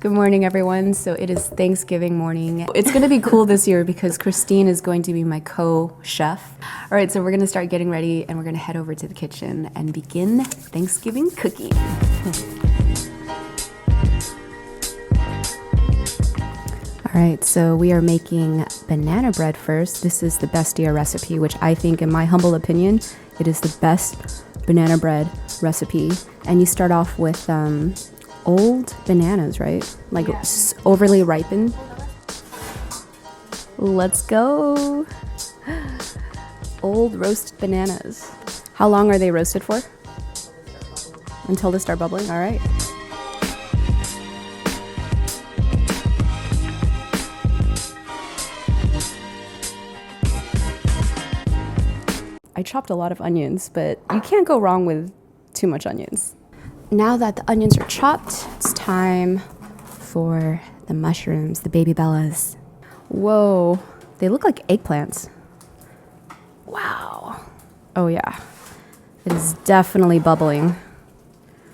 Good morning, everyone. So it is Thanksgiving morning. It's going to be cool this year because Christine is going to be my co-chef. All right, so we're going to start getting ready and we're going to head over to the kitchen and begin Thanksgiving cooking. All right, so we are making banana bread first. This is the Bestia recipe, which I think, in my humble opinion, it is the best banana bread recipe. And you start off with old bananas, right? Like overly ripened. Let's go. Old roasted bananas. How long are they roasted for? Until they start bubbling. All right. I chopped a lot of onions, but you can't go wrong with too much onions. Now that the onions are chopped, it's time for the mushrooms, the baby bellas. Whoa, they look like eggplants. Wow. Oh yeah, it is definitely bubbling.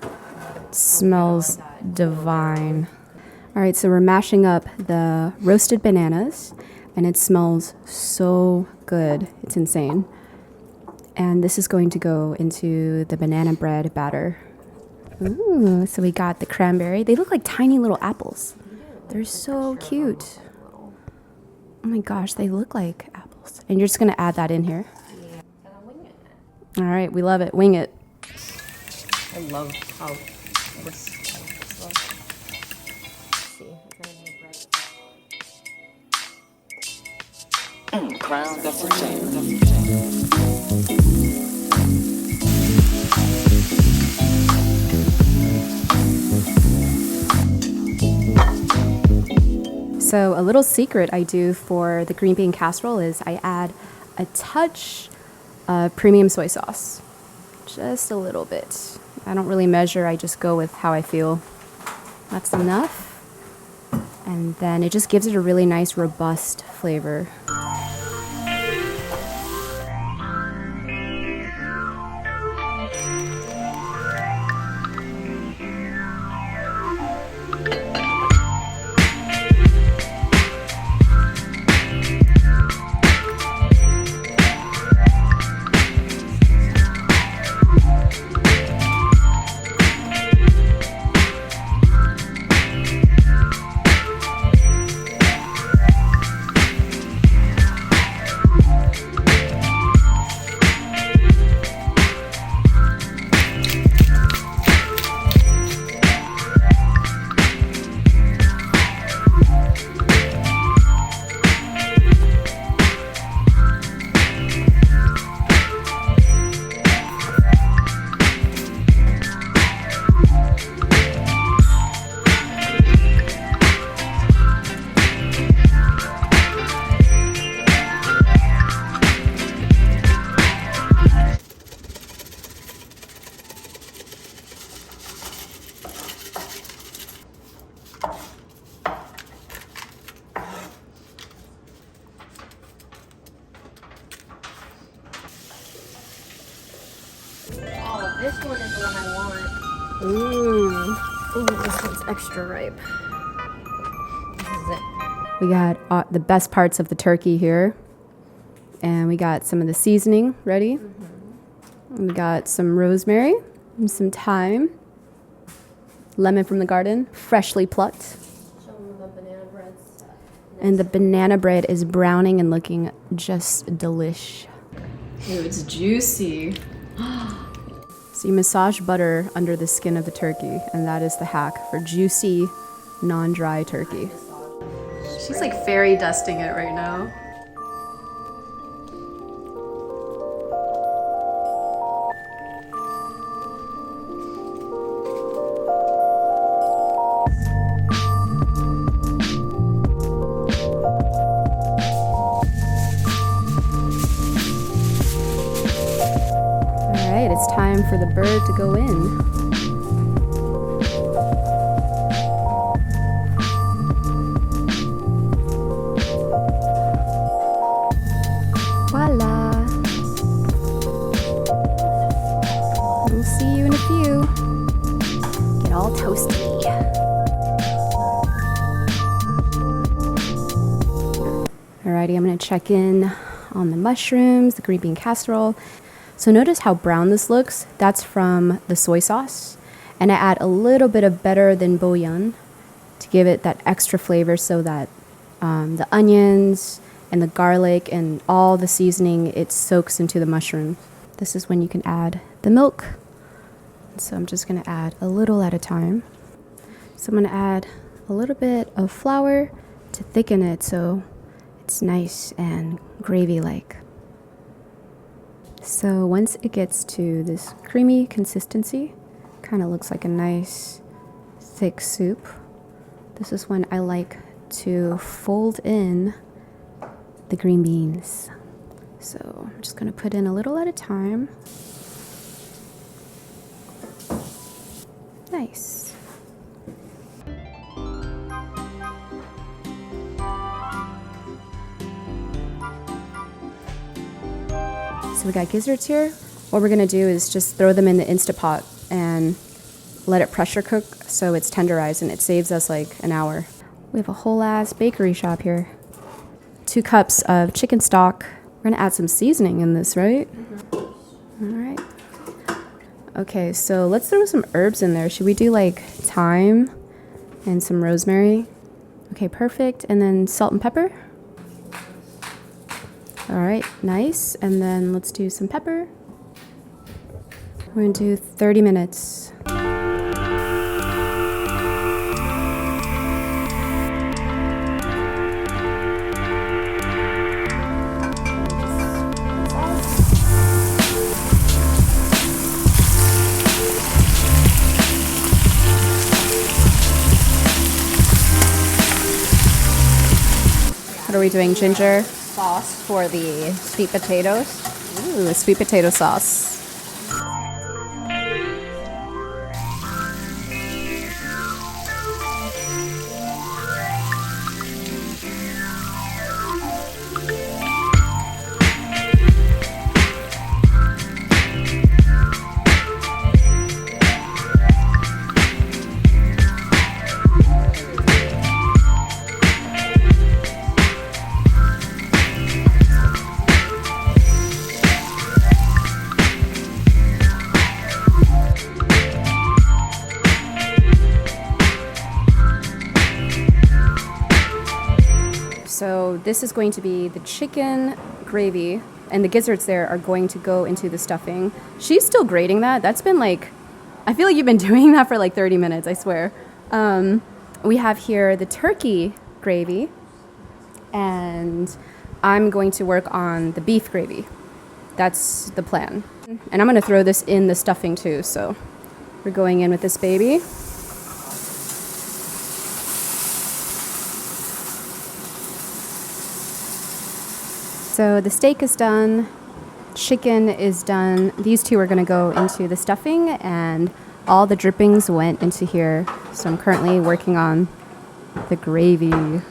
It smells divine. All right, so we're mashing up the roasted bananas and it smells so good. It's insane. And this is going to go into the banana bread batter. Ooh, so we got the cranberry. They look like tiny little apples. They're so cute. Oh my gosh, they look like apples. And you're just gonna add that in here. All right, we love it. Wing it. I love how this looks. See, crown, that's a shame. So a little secret I do for the green bean casserole is I add a touch of premium soy sauce. Just a little bit. I don't really measure, I just go with how I feel. That's enough. And then it just gives it a really nice, robust flavor. This one is the one I want. Ooh, this one's extra ripe. This is it. We got the best parts of the turkey here. And we got some of the seasoning ready. And we got some rosemary and some thyme. Lemon from the garden, freshly plucked. Show them the banana bread. And the banana bread is browning and looking just delish. Ooh, it's juicy. So you massage butter under the skin of the turkey, and that is the hack for juicy, non-dry turkey. She's like fairy dusting it right now. All right, it's time for the bird to go in. Voila! We'll see you in a few. Get all toasty. Alrighty, I'm gonna check in on the mushrooms, the green bean casserole. So notice how brown this looks. That's from the soy sauce. And I add a little bit of better than bouillon to give it that extra flavor so that the onions and the garlic and all the seasoning, it soaks into the mushroom. This is when you can add the milk. So I'm just gonna add a little at a time. So I'm gonna add a little bit of flour to thicken it so it's nice and gravy-like. So once it gets to this creamy consistency, kind of looks like a nice thick soup, this is when I like to fold in the green beans. So I'm just gonna put in a little at a time. Nice. So we got gizzards here. What we're gonna do is just throw them in the Instapot and let it pressure cook so it's tenderized, and it saves us like an hour. We have a whole ass bakery shop here. 2 cups of chicken stock. We're gonna add some seasoning in this, right? Mm-hmm. All right. Okay, so let's throw some herbs in there. Should we do like thyme and some rosemary? Okay, perfect. And then salt and pepper. All right, nice. And then let's do some pepper. We're gonna do 30 minutes. What are we doing, ginger? Sauce for the sweet potatoes. Ooh, sweet potato sauce. So this is going to be the chicken gravy, and the gizzards there are going to go into the stuffing. She's still grating that. That's been like, I feel like you've been doing that for like 30 minutes, I swear. We have here the turkey gravy, and I'm going to work on the beef gravy. That's the plan. And I'm going to throw this in the stuffing too, so we're going in with this baby. So the steak is done, chicken is done. These two are gonna go into the stuffing, and all the drippings went into here. So I'm currently working on the gravy.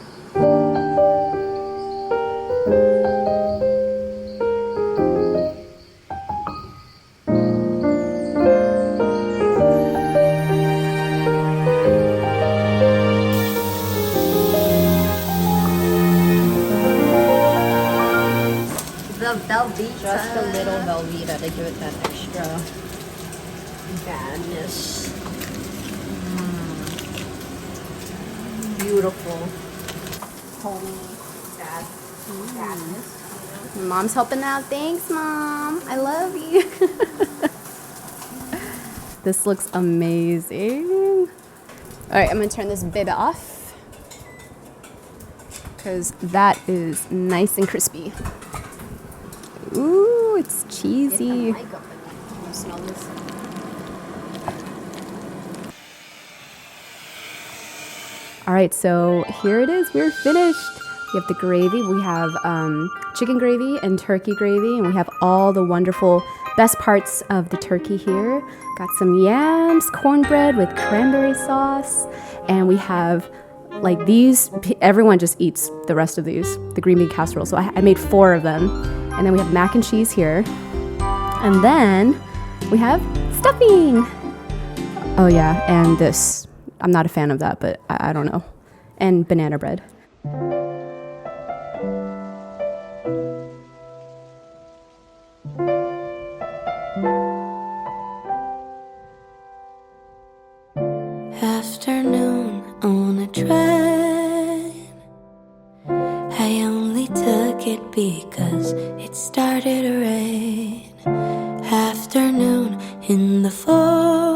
Velveeta. Just a little Velveeta to give it that extra badness. Beautiful. Homey badness. Mom's helping out. Thanks, Mom. I love you. This looks amazing. All right, I'm gonna turn this baby off because that is nice and crispy. Ooh, it's cheesy. Get the mic up and you smell this. All right, so here it is. We're finished. We have the gravy. We have chicken gravy and turkey gravy, and we have all the wonderful best parts of the turkey here. Got some yams, cornbread with cranberry sauce, and we have like these. Everyone just eats the rest of these, the green bean casserole. So I made 4 of them. And then we have mac and cheese here. And then we have stuffing. Oh yeah, and this. I'm not a fan of that, but I don't know. And banana bread. like it because it started to rain. Afternoon in the forest,